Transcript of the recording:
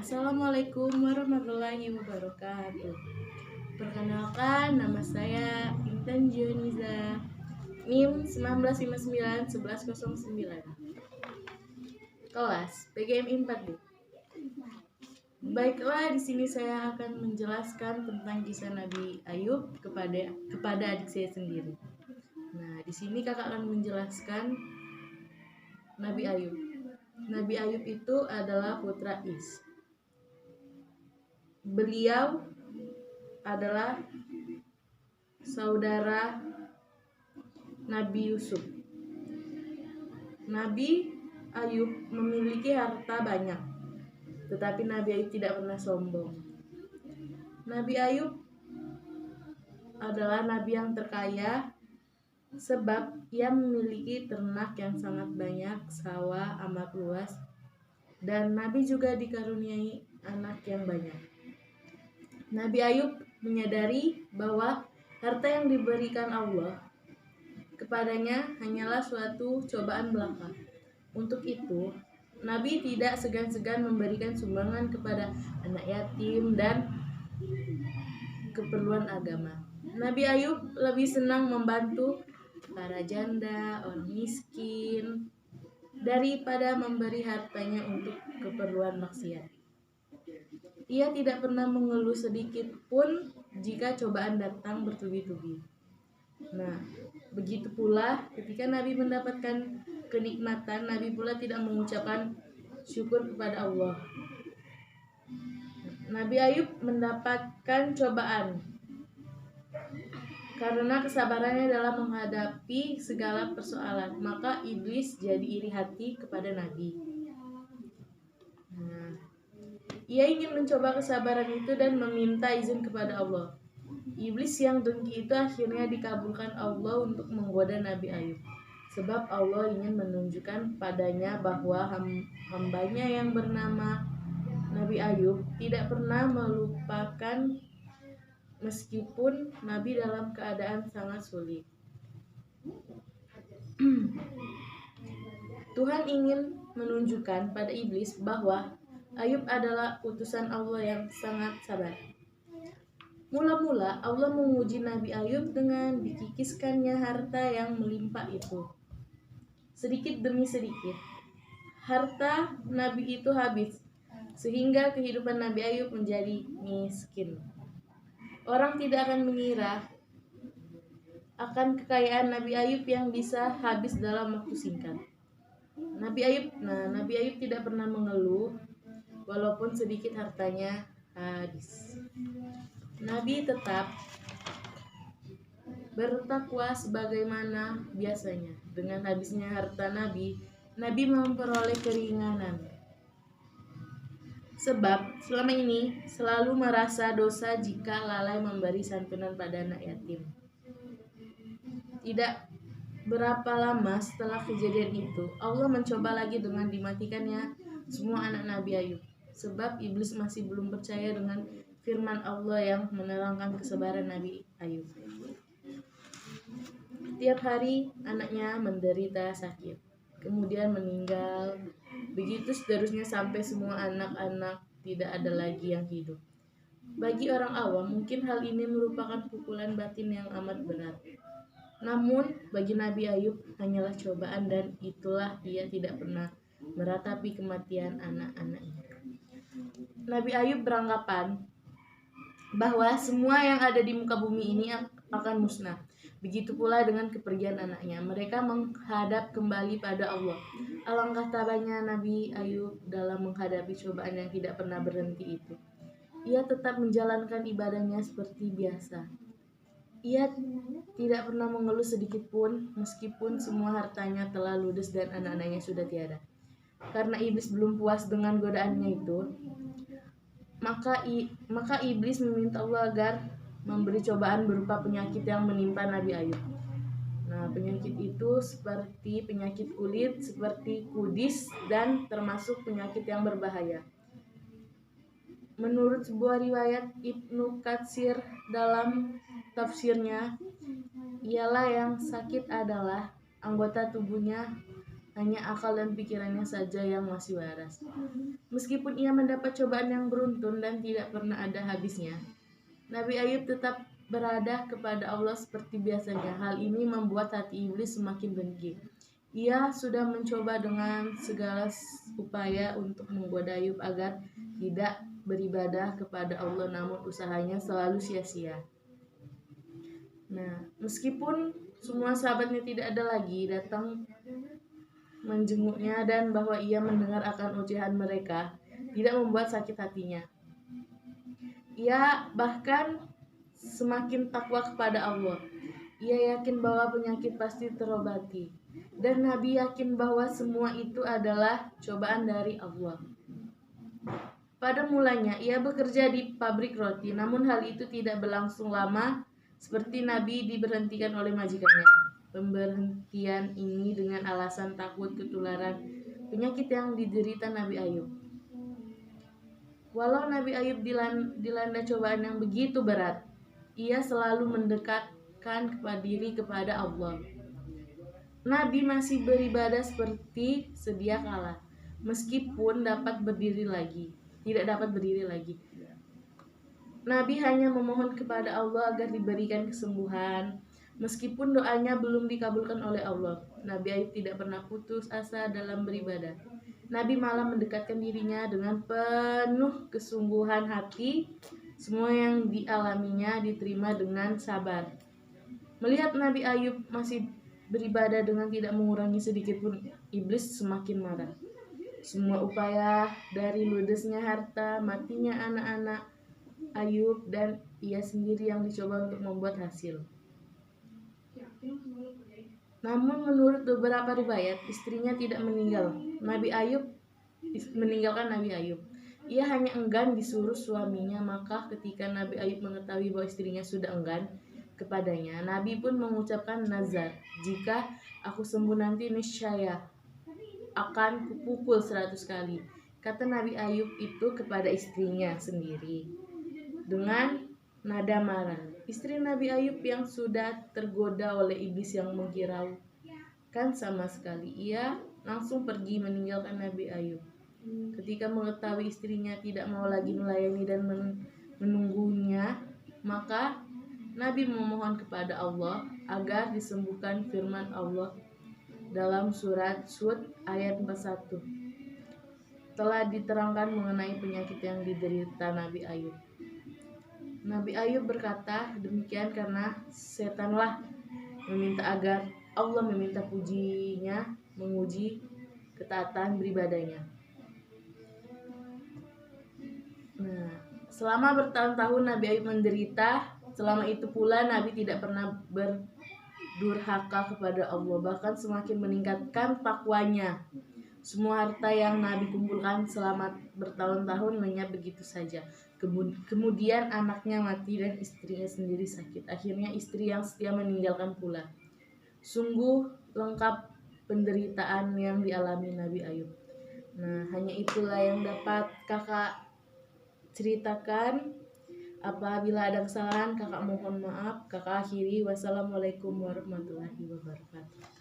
Assalamualaikum warahmatullahi wabarakatuh. Perkenalkan, nama saya Intan Jioniza, NIM 1959 1109, kelas PGMI 4D. Baiklah, di sini saya akan menjelaskan tentang kisah Nabi Ayub kepada adik saya sendiri. Nah, di sini kakak akan menjelaskan Nabi Ayub. Nabi Ayub itu adalah putra Is. Beliau adalah saudara Nabi Yusuf. Nabi Ayub memiliki harta banyak, tetapi Nabi Ayub tidak pernah sombong. Nabi Ayub adalah nabi yang terkaya sebab ia memiliki ternak yang sangat banyak, sawah amat luas, dan Nabi juga dikaruniai anak yang banyak. Nabi Ayub menyadari bahwa harta yang diberikan Allah kepadanya hanyalah suatu cobaan belaka. Untuk itu, Nabi tidak segan-segan memberikan sumbangan kepada anak yatim dan keperluan agama. Nabi Ayub lebih senang membantu para janda, orang miskin, daripada memberi hartanya untuk keperluan maksiat. Ia tidak pernah mengeluh sedikit pun jika cobaan datang bertubi-tubi. Nah, begitu pula ketika Nabi mendapatkan kenikmatan, Nabi pula tidak mengucapkan syukur kepada Allah. Nabi Ayub mendapatkan cobaan karena kesabarannya dalam menghadapi segala persoalan, maka iblis jadi iri hati kepada Nabi. Nah, ia ingin mencoba kesabaran itu dan meminta izin kepada Allah. Iblis yang dengki itu akhirnya dikabulkan Allah untuk menggoda Nabi Ayub. Sebab Allah ingin menunjukkan padanya bahwa hambanya yang bernama Nabi Ayub tidak pernah melupakan meskipun Nabi dalam keadaan sangat sulit. Tuhan ingin menunjukkan pada iblis bahwa Ayub adalah utusan Allah yang sangat sabar. Mula-mula Allah menguji Nabi Ayub dengan dikikiskannya harta yang melimpah itu. Sedikit demi sedikit, harta Nabi itu habis, sehingga kehidupan Nabi Ayub menjadi miskin. Orang tidak akan mengira akan kekayaan Nabi Ayub yang bisa habis dalam waktu singkat. Nabi Ayub tidak pernah mengeluh walaupun sedikit hartanya habis. Nabi tetap bertakwa sebagaimana biasanya. Dengan habisnya harta Nabi memperoleh keringanan. Sebab selama ini selalu merasa dosa jika lalai memberi santunan pada anak yatim. Tidak berapa lama setelah kejadian itu, Allah mencoba lagi dengan dimatikannya semua anak Nabi Ayub. Sebab iblis masih belum percaya dengan firman Allah yang menerangkan kesabaran Nabi Ayub. Tiap hari anaknya menderita sakit, kemudian meninggal. Begitu seterusnya sampai semua anak-anak tidak ada lagi yang hidup. Bagi orang awam, mungkin hal ini merupakan pukulan batin yang amat berat. Namun, bagi Nabi Ayub hanyalah cobaan, dan itulah ia tidak pernah meratapi kematian anak-anaknya. Nabi Ayub beranggapan bahwa semua yang ada di muka bumi ini akan musnah. Begitu pula dengan kepergian anaknya. Mereka menghadap kembali pada Allah. Alangkah tabahnya Nabi Ayub dalam menghadapi cobaan yang tidak pernah berhenti itu. Ia tetap menjalankan ibadahnya seperti biasa. Ia tidak pernah mengeluh sedikit pun meskipun semua hartanya telah ludes dan anak-anaknya sudah tiada. Karena iblis belum puas dengan godaannya itu, maka iblis meminta Allah agar memberi cobaan berupa penyakit yang menimpa Nabi Ayub. Nah, penyakit itu seperti penyakit kulit, seperti kudis, dan termasuk penyakit yang berbahaya. Menurut sebuah riwayat Ibnu Katsir dalam tafsirnya, ialah yang sakit adalah anggota tubuhnya hanya akal dan pikirannya saja yang masih waras. Meskipun ia mendapat cobaan yang beruntun dan tidak pernah ada habisnya, Nabi Ayub tetap berada kepada Allah seperti biasanya. Hal ini membuat hati iblis semakin dengki. Ia sudah mencoba dengan segala upaya untuk menggoda Ayub agar tidak beribadah kepada Allah, namun usahanya selalu sia-sia. Nah, meskipun semua sahabatnya tidak ada lagi datang menjenguknya dan bahwa ia mendengar akan ocehan mereka, tidak membuat sakit hatinya. Ia bahkan semakin takwa kepada Allah. Ia yakin bahwa penyakit pasti terobati. Dan Nabi yakin bahwa semua itu adalah cobaan dari Allah. Pada mulanya ia bekerja di pabrik roti, namun hal itu tidak berlangsung lama seperti Nabi diberhentikan oleh majikannya. Pemberhentian ini dengan alasan takut ketularan penyakit yang diderita Nabi Ayub. Walau Nabi Ayub dilanda cobaan yang begitu berat, ia selalu mendekatkan diri kepada Allah. Nabi masih beribadah seperti sedia kala, meskipun tidak dapat berdiri lagi. Nabi hanya memohon kepada Allah agar diberikan kesembuhan, meskipun doanya belum dikabulkan oleh Allah. Nabi Ayub tidak pernah putus asa dalam beribadah. Nabi malah mendekatkan dirinya dengan penuh kesungguhan hati. Semua yang dialaminya diterima dengan sabar. Melihat Nabi Ayub masih beribadah dengan tidak mengurangi sedikit pun, iblis semakin marah. Semua upaya dari ludesnya harta, matinya anak-anak Ayub, dan ia sendiri yang dicoba untuk membuat hasil. Namun menurut beberapa riwayat, istrinya tidak meninggalkan Nabi Ayub. Ia hanya enggan disuruh suaminya. Maka ketika Nabi Ayub mengetahui bahwa istrinya sudah enggan kepadanya, Nabi pun mengucapkan nazar, jika aku sembuh nanti niscaya akan kupukul 100 kali. Kata Nabi Ayub itu kepada istrinya sendiri dengan nada marah. Istri Nabi Ayub yang sudah tergoda oleh iblis yang menghiraukan sama sekali, ia langsung pergi meninggalkan Nabi Ayub. Ketika mengetahui istrinya tidak mau lagi melayani dan menunggunya, maka Nabi memohon kepada Allah agar disembuhkan. Firman Allah dalam surat Hud ayat 41 telah diterangkan mengenai penyakit yang diderita Nabi Ayub. Nabi Ayub berkata demikian karena setanlah meminta agar Allah meminta pujinya, menguji ketaatan beribadahnya. Nah, selama bertahun-tahun Nabi Ayub menderita. Selama itu pula Nabi tidak pernah berdurhaka kepada Allah, bahkan semakin meningkatkan takwanya. Semua harta yang Nabi kumpulkan selama bertahun-tahun lenyap begitu saja. Kemudian anaknya mati dan istrinya sendiri sakit. Akhirnya istri yang setia meninggalkan pula. Sungguh lengkap penderitaan yang dialami Nabi Ayub. Nah, hanya itulah yang dapat kakak ceritakan. Apabila ada kesalahan, kakak mohon maaf. Kakak akhiri. Wassalamualaikum warahmatullahi wabarakatuh.